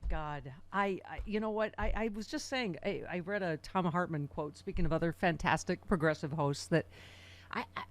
God, you know what? I was just saying, I read a Tom Hartman quote, speaking of other fantastic progressive hosts, that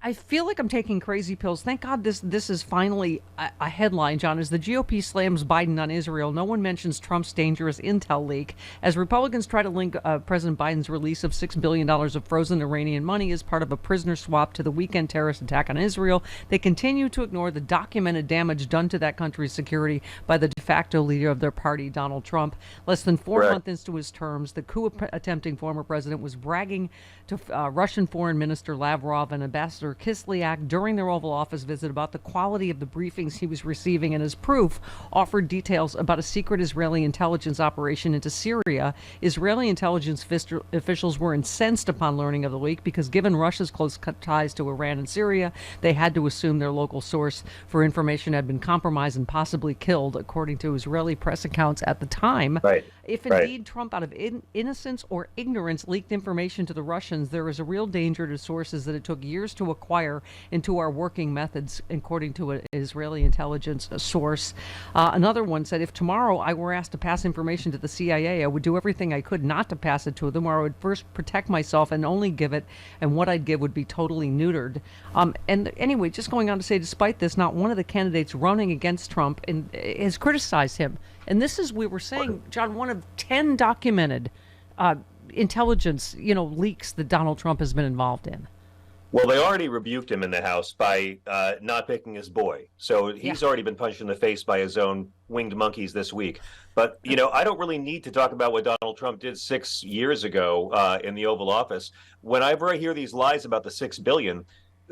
I feel like I'm taking crazy pills. Thank God this is finally a headline, John. As the GOP slams Biden on Israel, no one mentions Trump's dangerous intel leak. As Republicans try to link President Biden's release of $6 billion of frozen Iranian money as part of a prisoner swap to the weekend terrorist attack on Israel, they continue to ignore the documented damage done to that country's security by the de facto leader of their party, Donald Trump. Less than 4 months into his terms, the coup-attempting former president was bragging to Russian Foreign Minister Lavrov and Ambassador Kislyak during their Oval Office visit about the quality of the briefings he was receiving, and as proof, offered details about a secret Israeli intelligence operation into Syria. Israeli intelligence officials were incensed upon learning of the leak because, given Russia's close ties to Iran and Syria, they had to assume their local source for information had been compromised and possibly killed, according to Israeli press accounts at the time. Right. If indeed Trump, out of innocence or ignorance, leaked information to the Russians, there is a real danger to sources that it took years to acquire into our working methods, according to an Israeli intelligence source. Another one said, if tomorrow I were asked to pass information to the CIA, I would do everything I could not to pass it to them, or I would first protect myself and only give it, and what I'd give would be totally neutered. And anyway, just going on to say, despite this, not one of the candidates running against Trump has criticized him. And this is, we were saying, John, one of 10 documented intelligence, leaks that Donald Trump has been involved in. Well, they already rebuked him in the House by not picking his boy. So he's already been punched in the face by his own winged monkeys this week. But, I don't really need to talk about what Donald Trump did 6 years ago in the Oval Office. Whenever I hear these lies about the $6 billion,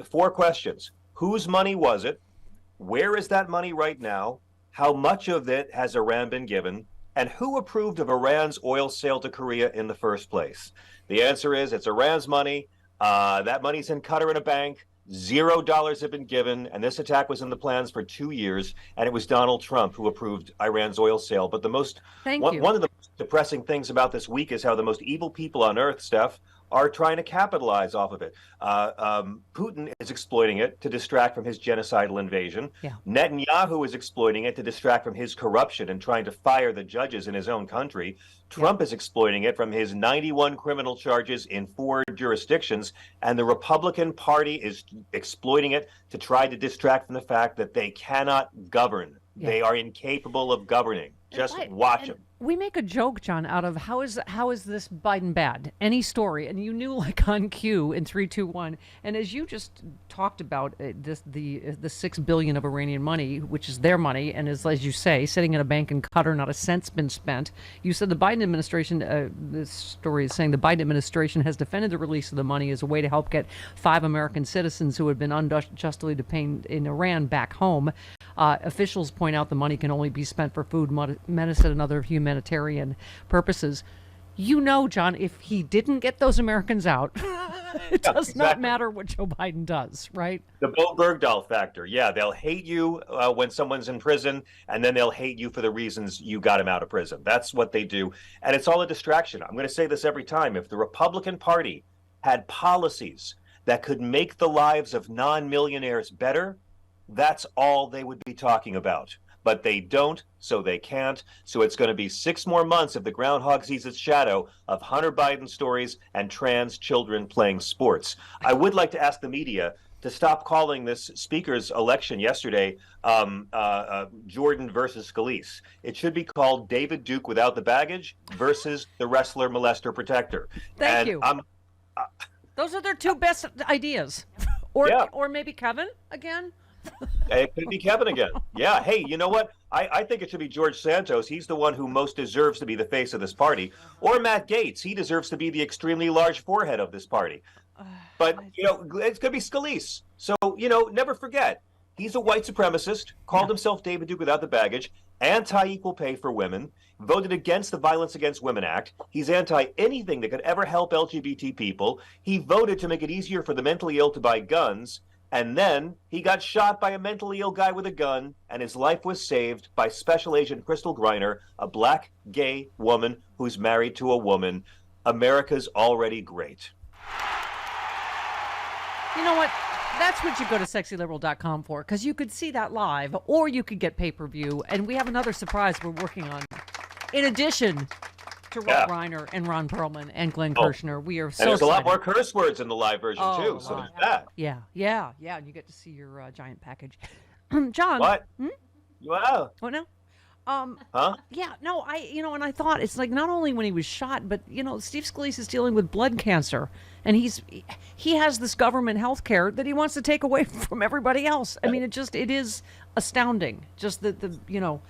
4 questions. Whose money was it? Where is that money right now? How much of it has Iran been given? And who approved of Iran's oil sale to Korea in the first place? The answer is it's Iran's money. That money's in Qatar in a bank. $0 have been given. And this attack was in the plans for 2 years. And it was Donald Trump who approved Iran's oil sale. But one of the most depressing things about this week is how the most evil people on earth, Steph, are trying to capitalize off of it. Putin is exploiting it to distract from his genocidal invasion. Yeah. Netanyahu is exploiting it to distract from his corruption and trying to fire the judges in his own country. Trump is exploiting it from his 91 criminal charges in 4 jurisdictions. And the Republican Party is exploiting it to try to distract from the fact that they cannot govern. Yeah. They are incapable of governing. Just watch them. We make a joke, John, out of how is this Biden bad? Any story, and you knew like on cue in 3, 2, 1. And as you just talked about the $6 billion of Iranian money, which is their money, and is, as you say, sitting in a bank in Qatar, not a cent's been spent. You said the Biden administration. This story is saying the Biden administration has defended the release of the money as a way to help get 5 American citizens who had been unjustly detained in Iran back home. Officials point out the money can only be spent for food, medicine, and other humanitarian purposes. John, if he didn't get those Americans out, it does not matter what Joe Biden does, right? The Bo Bergdahl factor. Yeah, they'll hate you when someone's in prison, and then they'll hate you for the reasons you got him out of prison. That's what they do. And it's all a distraction. I'm going to say this every time. If the Republican Party had policies that could make the lives of non-millionaires better, that's all they would be talking about. But they don't, so they can't. So it's going to be 6 more months if the groundhog sees its shadow of Hunter Biden stories and trans children playing sports. I would like to ask the media to stop calling this speaker's election yesterday Jordan versus Scalise. It should be called David Duke without the baggage versus the wrestler molester protector. Thank you. Those are their 2 best ideas. Or maybe Kevin again. It could be Kevin again. Yeah. Hey, you know what? I think it should be George Santos. He's the one who most deserves to be the face of this party. Or Matt Gaetz. He deserves to be the extremely large forehead of this party. But, it's going to be Scalise. So, never forget, he's a white supremacist, called himself David Duke without the baggage, anti-equal pay for women, voted against the Violence Against Women Act. He's anti-anything that could ever help LGBT people. He voted to make it easier for the mentally ill to buy guns. And then he got shot by a mentally ill guy with a gun, and his life was saved by Special Agent Crystal Griner, a black gay woman who's married to a woman. America's already great. You know what? That's what you go to sexyliberal.com for, because you could see that live, or you could get pay-per-view. And we have another surprise we're working on. In addition to Rob Yeah. Reiner and Ron Perlman and Glenn Oh, Kirshner, we are and so there's a lot excited. more curse words in the live version Oh, too. a So lot. there's that. Yeah. And you get to see your giant package. John. What? Wow. What now? Huh? Yeah, no, and I thought it's like not only when he was shot, but Steve Scalise is dealing with blood cancer, and he has this government health care that he wants to take away from everybody else. I mean, it is astounding, just the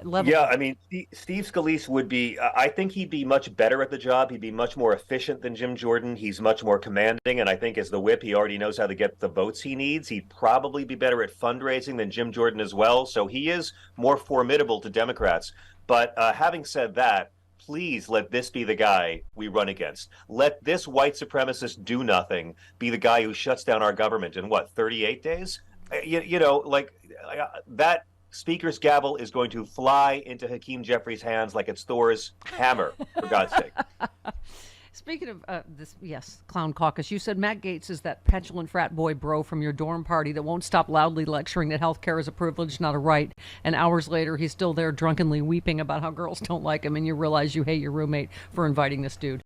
level. Yeah, I mean, Steve Scalise would be, I think he'd be much better at the job. He'd be much more efficient than Jim Jordan. He's much more commanding. And I think as the whip, he already knows how to get the votes he needs. He'd probably be better at fundraising than Jim Jordan as well. So he is more formidable to Democrats. But having said that, please let this be the guy we run against. Let this white supremacist do nothing be the guy who shuts down our government in 38 days? That Speaker's gavel is going to fly into Hakeem Jeffries' hands like it's Thor's hammer, for God's sake. Speaking of yes, Clown Caucus, you said Matt Gaetz is that petulant frat boy bro from your dorm party that won't stop loudly lecturing that health care is a privilege, not a right. And hours later, he's still there drunkenly weeping about how girls don't like him, and you realize you hate your roommate for inviting this dude.